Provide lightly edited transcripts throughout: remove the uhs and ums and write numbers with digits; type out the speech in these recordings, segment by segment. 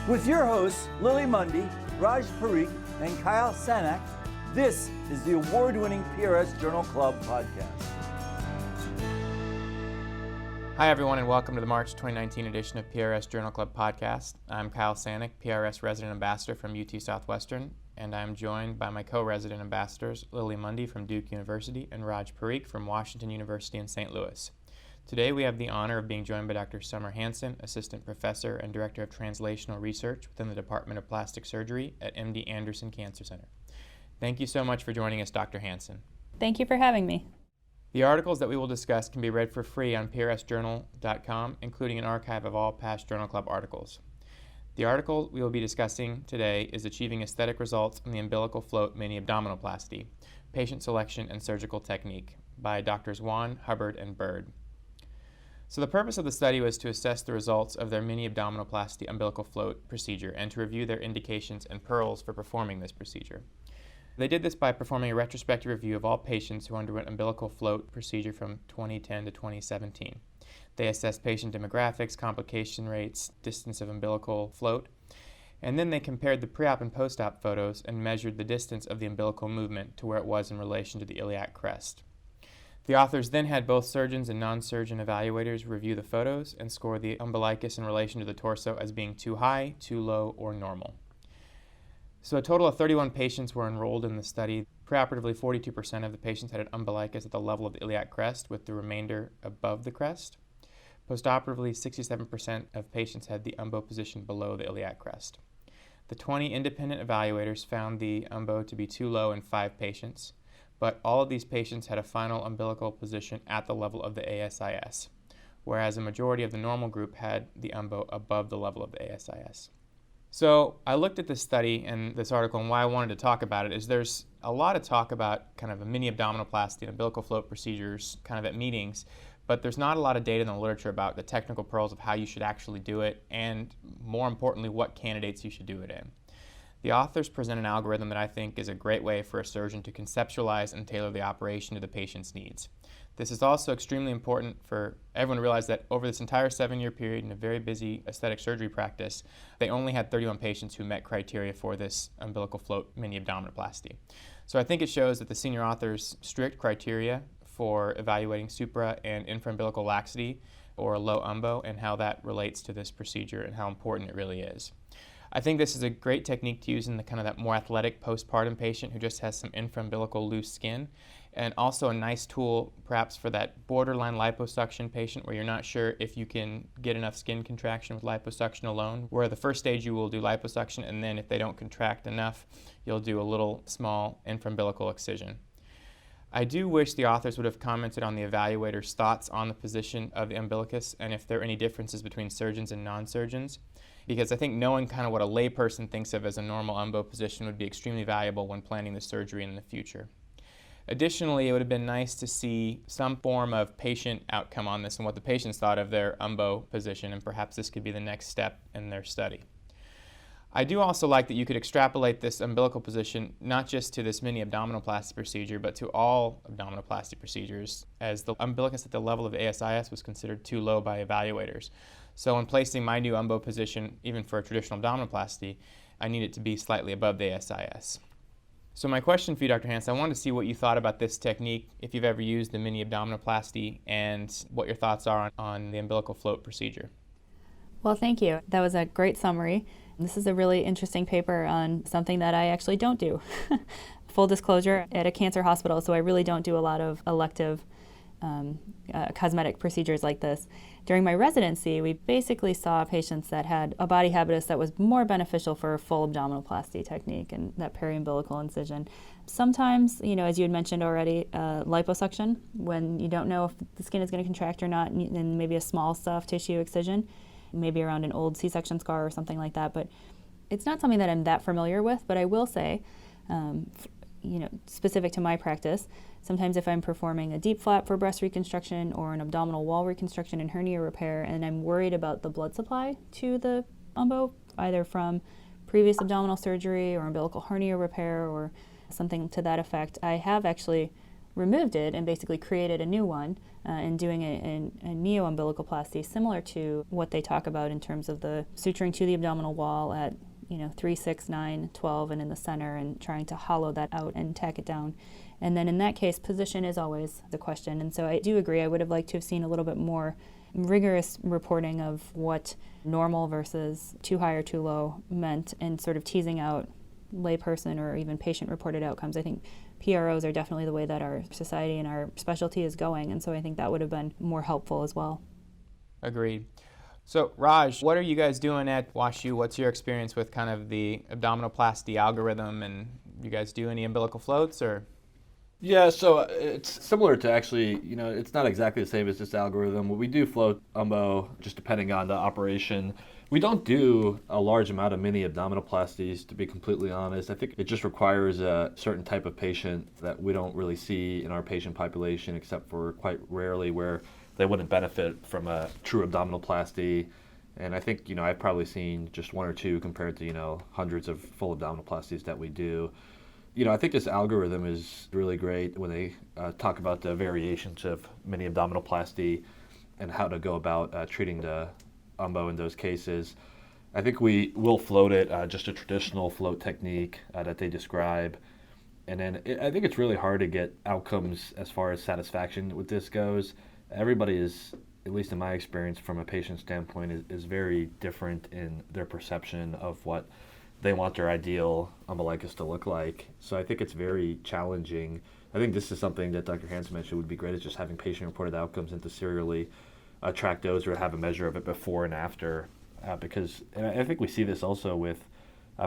With your hosts, Lily Mundy, Raj Parikh, and Kyle Sanniec, this is the award-winning PRS Journal Club podcast. Hi everyone, and welcome to the March 2019 edition of PRS Journal Club podcast. I'm Kyle Sanniec, PRS Resident Ambassador from UT Southwestern, and I'm joined by my co-resident ambassadors, Lily Mundy from Duke University and Raj Parikh from Washington University in St. Louis. Today we have the honor of being joined by Dr. Summer Hanson, Assistant Professor and Director of Translational Research within the Department of Plastic Surgery at MD Anderson Cancer Center. Thank you so much for joining us, Dr. Hanson. Thank you for having me. The articles that we will discuss can be read for free on prsjournal.com, including an archive of all past Journal Club articles. The article we will be discussing today is Achieving Aesthetic Results in the Umbilical Float Mini-Abdominoplasty, Patient Selection and Surgical Technique by Drs. Wan, Hubbard, and Bird. So the purpose of the study was to assess the results of their mini-abdominoplasty umbilical float procedure and to review their indications and pearls for performing this procedure. They did this by performing a retrospective review of all patients who underwent umbilical float procedure from 2010 to 2017. They assessed patient demographics, complication rates, distance of umbilical float, and then they compared the pre-op and post-op photos and measured the distance of the umbilical movement to where it was in relation to the iliac crest. The authors then had both surgeons and non-surgeon evaluators review the photos and score the umbilicus in relation to the torso as being too high, too low, or normal. So a total of 31 patients were enrolled in the study. Preoperatively, 42% of the patients had an umbilicus at the level of the iliac crest, with the remainder above the crest. Postoperatively, 67% of patients had the umbo position below the iliac crest. The 20 independent evaluators found the umbo to be too low in 5 patients, but all of these patients had a final umbilical position at the level of the ASIS, whereas a majority of the normal group had the umbo above the level of the ASIS. So I looked at this study and this article, and why I wanted to talk about it is there's a lot of talk about kind of a mini-abdominoplasty and umbilical float procedures kind of at meetings, but there's not a lot of data in the literature about the technical pearls of how you should actually do it, and more importantly, what candidates you should do it in. The authors present an algorithm that I think is a great way for a surgeon to conceptualize and tailor the operation to the patient's needs. This is also extremely important for everyone to realize that over this entire 7-year period in a very busy aesthetic surgery practice, they only had 31 patients who met criteria for this umbilical float mini-abdominoplasty. So I think it shows that the senior authors' strict criteria for evaluating supra and infraumbilical laxity or a low umbo and how that relates to this procedure and how important it really is. I think this is a great technique to use in the kind of that more athletic postpartum patient who just has some infraumbilical loose skin, and also a nice tool perhaps for that borderline liposuction patient where you're not sure if you can get enough skin contraction with liposuction alone, where the first stage you will do liposuction, and then if they don't contract enough, you'll do a little small infraumbilical excision. I do wish the authors would have commented on the evaluator's thoughts on the position of the umbilicus and if there are any differences between surgeons and non-surgeons, because I think knowing kind of what a layperson thinks of as a normal umbo position would be extremely valuable when planning the surgery in the future. Additionally, it would have been nice to see some form of patient outcome on this and what the patients thought of their umbo position, and perhaps this could be the next step in their study. I do also like that you could extrapolate this umbilical position not just to this mini-abdominoplasty procedure, but to all abdominoplasty procedures, as the umbilicus at the level of ASIS was considered too low by evaluators. So when placing my new umbo position, even for a traditional abdominoplasty, I need it to be slightly above the ASIS. So my question for you, Dr. Hanson, I wanted to see what you thought about this technique, if you've ever used the mini-abdominoplasty, and what your thoughts are on the umbilical float procedure. Well, thank you. That was a great summary. This is a really interesting paper on something that I actually don't do. Full disclosure, at a cancer hospital, so I really don't do a lot of elective cosmetic procedures like this. During my residency, we basically saw patients that had a body habitus that was more beneficial for a full abdominoplasty technique and that periumbilical incision. Sometimes, as you had mentioned already, liposuction, when you don't know if the skin is going to contract or not, and maybe a small soft tissue excision, maybe around an old C-section scar or something like that. But it's not something that I'm that familiar with, but I will say, specific to my practice, sometimes if I'm performing a deep flap for breast reconstruction or an abdominal wall reconstruction and hernia repair, and I'm worried about the blood supply to the umbo, either from previous abdominal surgery or umbilical hernia repair or something to that effect, I have actually removed it and basically created a new one and doing a neo-umbilicoplasty, similar to what they talk about in terms of the suturing to the abdominal wall at 3, 6, 9, 12, and in the center, and trying to hollow that out and tack it down. And then in that case, position is always the question. And so I do agree, I would have liked to have seen a little bit more rigorous reporting of what normal versus too high or too low meant, and sort of teasing out layperson or even patient-reported outcomes. I think PROs are definitely the way that our society and our specialty is going, and so I think that would have been more helpful as well. Agreed. So, Raj, what are you guys doing at WashU? What's your experience with kind of the abdominoplasty algorithm, and you guys do any umbilical floats, or? Yeah, so it's similar to actually, it's not exactly the same as this algorithm. We do float umbo, just depending on the operation. We don't do a large amount of mini-abdominoplasties, to be completely honest. I think it just requires a certain type of patient that we don't really see in our patient population, except for quite rarely where they wouldn't benefit from a true abdominoplasty. And I think, I've probably seen just one or two compared to, hundreds of full abdominoplasties that we do. I think this algorithm is really great when they talk about the variations of mini-abdominoplasty and how to go about treating the umbo in those cases. I think we will float it, just a traditional float technique that they describe. And then I think it's really hard to get outcomes as far as satisfaction with this goes. Everybody is, at least in my experience from a patient standpoint, is very different in their perception of what they want their ideal umbilicus to look like. So I think it's very challenging. I think this is something that Dr. Hanson mentioned would be great, is just having patient-reported outcomes and to serially track those or have a measure of it before and after. Because and I think we see this also with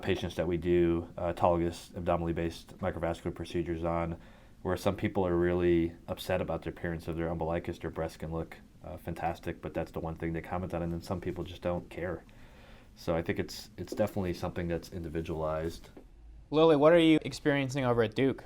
patients that we do autologous abdominally based microvascular procedures on, where some people are really upset about the appearance of their umbilicus. Their breast can look fantastic, but that's the one thing they comment on, and then some people just don't care. So I think it's definitely something that's individualized. Lily, what are you experiencing over at Duke?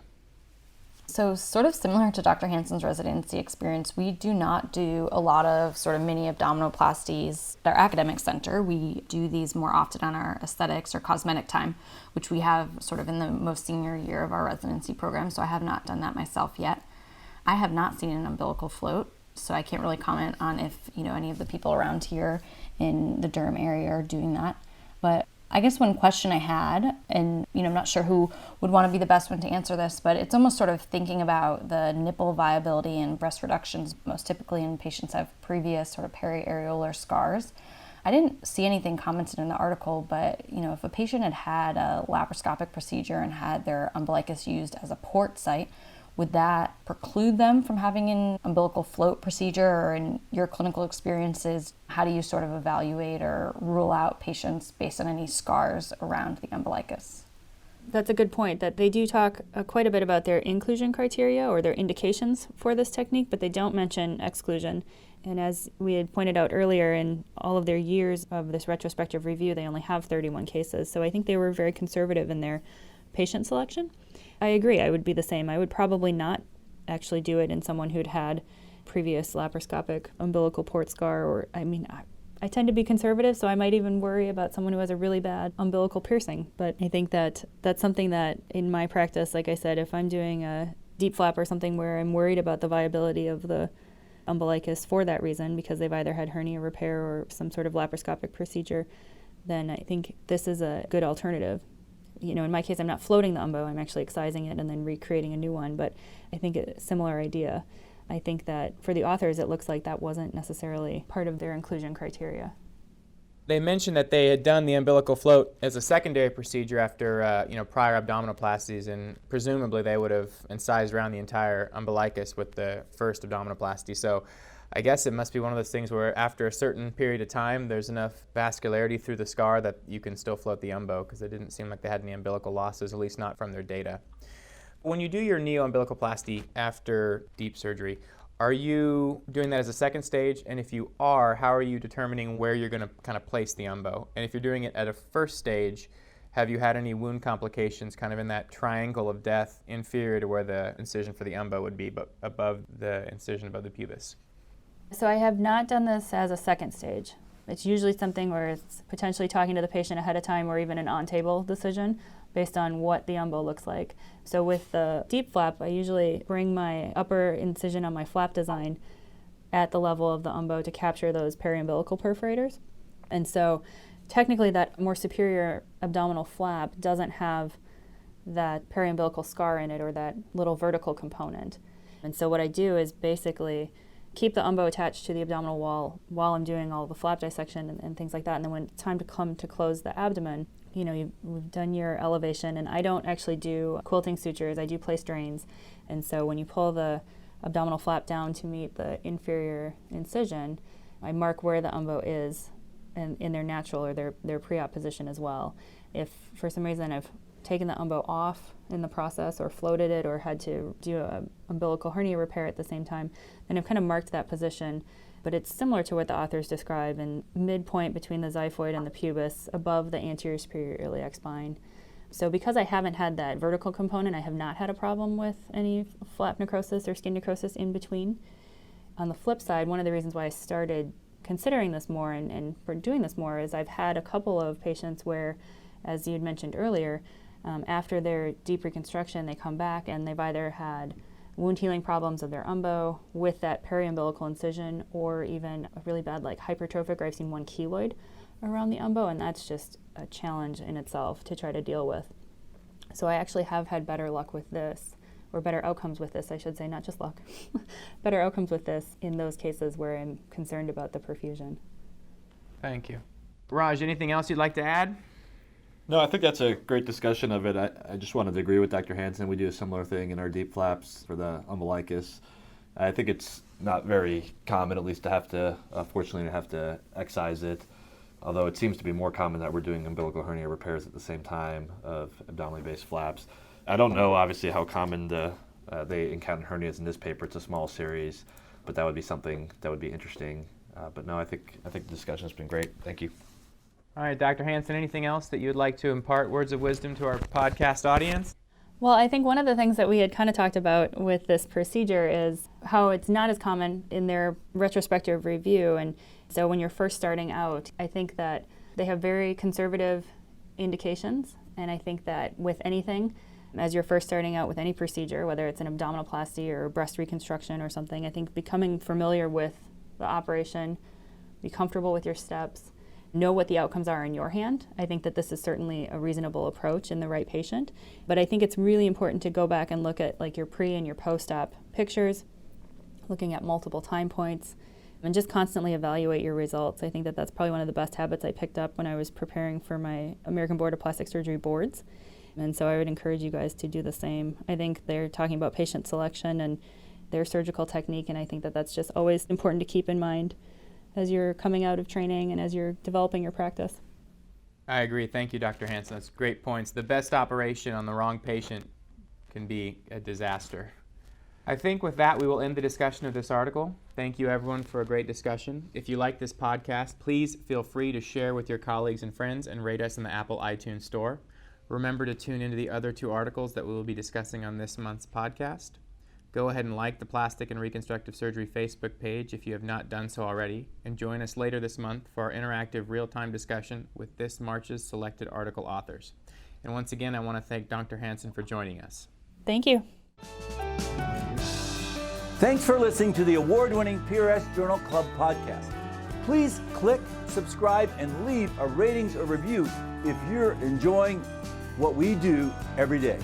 So sort of similar to Dr. Hanson's residency experience, we do not do a lot of sort of mini abdominoplasties at our academic center. We do these more often on our aesthetics or cosmetic time, which we have sort of in the most senior year of our residency program. So I have not done that myself yet. I have not seen an umbilical float, so I can't really comment on if, any of the people around here in the Durham area are doing that. But I guess one question I had, and I'm not sure who would want to be the best one to answer this, but it's almost sort of thinking about the nipple viability and breast reductions, most typically in patients that have previous sort of periareolar scars. I didn't see anything commented in the article, but if a patient had a laparoscopic procedure and had their umbilicus used as a port site, would that preclude them from having an umbilical float procedure? Or in your clinical experiences, how do you sort of evaluate or rule out patients based on any scars around the umbilicus? That's a good point, that they do talk quite a bit about their inclusion criteria or their indications for this technique, but they don't mention exclusion. And as we had pointed out earlier, in all of their years of this retrospective review, they only have 31 cases. So I think they were very conservative in their patient selection. I agree, I would be the same. I would probably not actually do it in someone who'd had previous laparoscopic umbilical port scar, I tend to be conservative, so I might even worry about someone who has a really bad umbilical piercing. But I think that that's something that in my practice, like I said, if I'm doing a deep flap or something where I'm worried about the viability of the umbilicus for that reason, because they've either had hernia repair or some sort of laparoscopic procedure, then I think this is a good alternative. In my case, I'm not floating the umbo, I'm actually excising it and then recreating a new one, but I think a similar idea. I think that for the authors, it looks like that wasn't necessarily part of their inclusion criteria. They mentioned that they had done the umbilical float as a secondary procedure after prior abdominoplasties, and presumably they would have incised around the entire umbilicus with the first abdominoplasty. So I guess it must be one of those things where after a certain period of time, there's enough vascularity through the scar that you can still float the umbo, because it didn't seem like they had any umbilical losses, at least not from their data. When you do your neo-umbilicoplasty after deep surgery, are you doing that as a second stage? And if you are, how are you determining where you're going to kind of place the umbo? And if you're doing it at a first stage, have you had any wound complications kind of in that triangle of death inferior to where the incision for the umbo would be, but above the incision above the pubis? So I have not done this as a second stage. It's usually something where it's potentially talking to the patient ahead of time or even an on-table decision. based on what the umbo looks like. So with the deep flap, I usually bring my upper incision on my flap design at the level of the umbo to capture those periumbilical perforators. And so technically that more superior abdominal flap doesn't have that periumbilical scar in it or that little vertical component. And so what I do is basically keep the umbo attached to the abdominal wall while I'm doing all the flap dissection and things like that. And then when it's time to come to close the abdomen, we've done your elevation, and I don't actually do quilting sutures, I do place drains. And so when you pull the abdominal flap down to meet the inferior incision, I mark where the umbo is in their natural or their pre-op position as well. If for some reason I've taken the umbo off in the process or floated it or had to do an umbilical hernia repair at the same time, then I've kind of marked that position. But it's similar to what the authors describe in midpoint between the xiphoid and the pubis, above the anterior superior iliac spine. So because I haven't had that vertical component, I have not had a problem with any flap necrosis or skin necrosis in between. On the flip side, one of the reasons why I started considering this more and for doing this more is I've had a couple of patients where, as you had mentioned earlier, after their deep reconstruction, they come back and they've either had wound healing problems of their umbo with that periumbilical incision, or even a really bad hypertrophic, or I've seen one keloid around the umbo, and that's just a challenge in itself to try to deal with. So I actually have had better luck with this, or better outcomes with this, I should say, not just luck, better outcomes with this in those cases where I'm concerned about the perfusion. Thank you. Raj, anything else you'd like to add? No, I think that's a great discussion of it. I just wanted to agree with Dr. Hanson. We do a similar thing in our deep flaps for the umbilicus. I think it's not very common, at least fortunately, to have to excise it, although it seems to be more common that we're doing umbilical hernia repairs at the same time of abdominally based flaps. I don't know, obviously, how common they encounter hernias in this paper. It's a small series, but that would be something that would be interesting. But no, I think the discussion has been great. Thank you. All right, Dr. Hanson, anything else that you'd like to impart words of wisdom to our podcast audience? Well, I think one of the things that we had kind of talked about with this procedure is how it's not as common in their retrospective review. And so when you're first starting out, I think that they have very conservative indications. And I think that with anything, as you're first starting out with any procedure, whether it's an abdominoplasty or breast reconstruction or something, I think becoming familiar with the operation, be comfortable with your steps, know what the outcomes are in your hand. I think that this is certainly a reasonable approach in the right patient. But I think it's really important to go back and look at your pre and your post-op pictures, looking at multiple time points, and just constantly evaluate your results. I think that that's probably one of the best habits I picked up when I was preparing for my American Board of Plastic Surgery boards. And so I would encourage you guys to do the same. I think they're talking about patient selection and their surgical technique, and I think that that's just always important to keep in mind as you're coming out of training and as you're developing your practice. I agree. Thank you, Dr. Hanson. That's great points. The best operation on the wrong patient can be a disaster. I think with that, we will end the discussion of this article. Thank you, everyone, for a great discussion. If you like this podcast, please feel free to share with your colleagues and friends and rate us in the Apple iTunes Store. Remember to tune into the other 2 articles that we will be discussing on this month's podcast. Go ahead and like the Plastic and Reconstructive Surgery Facebook page if you have not done so already, and join us later this month for our interactive real-time discussion with this March's selected article authors. And once again, I want to thank Dr. Hanson for joining us. Thank you. Thanks for listening to the award-winning PRS Journal Club podcast. Please click, subscribe, and leave a ratings or review if you're enjoying what we do every day.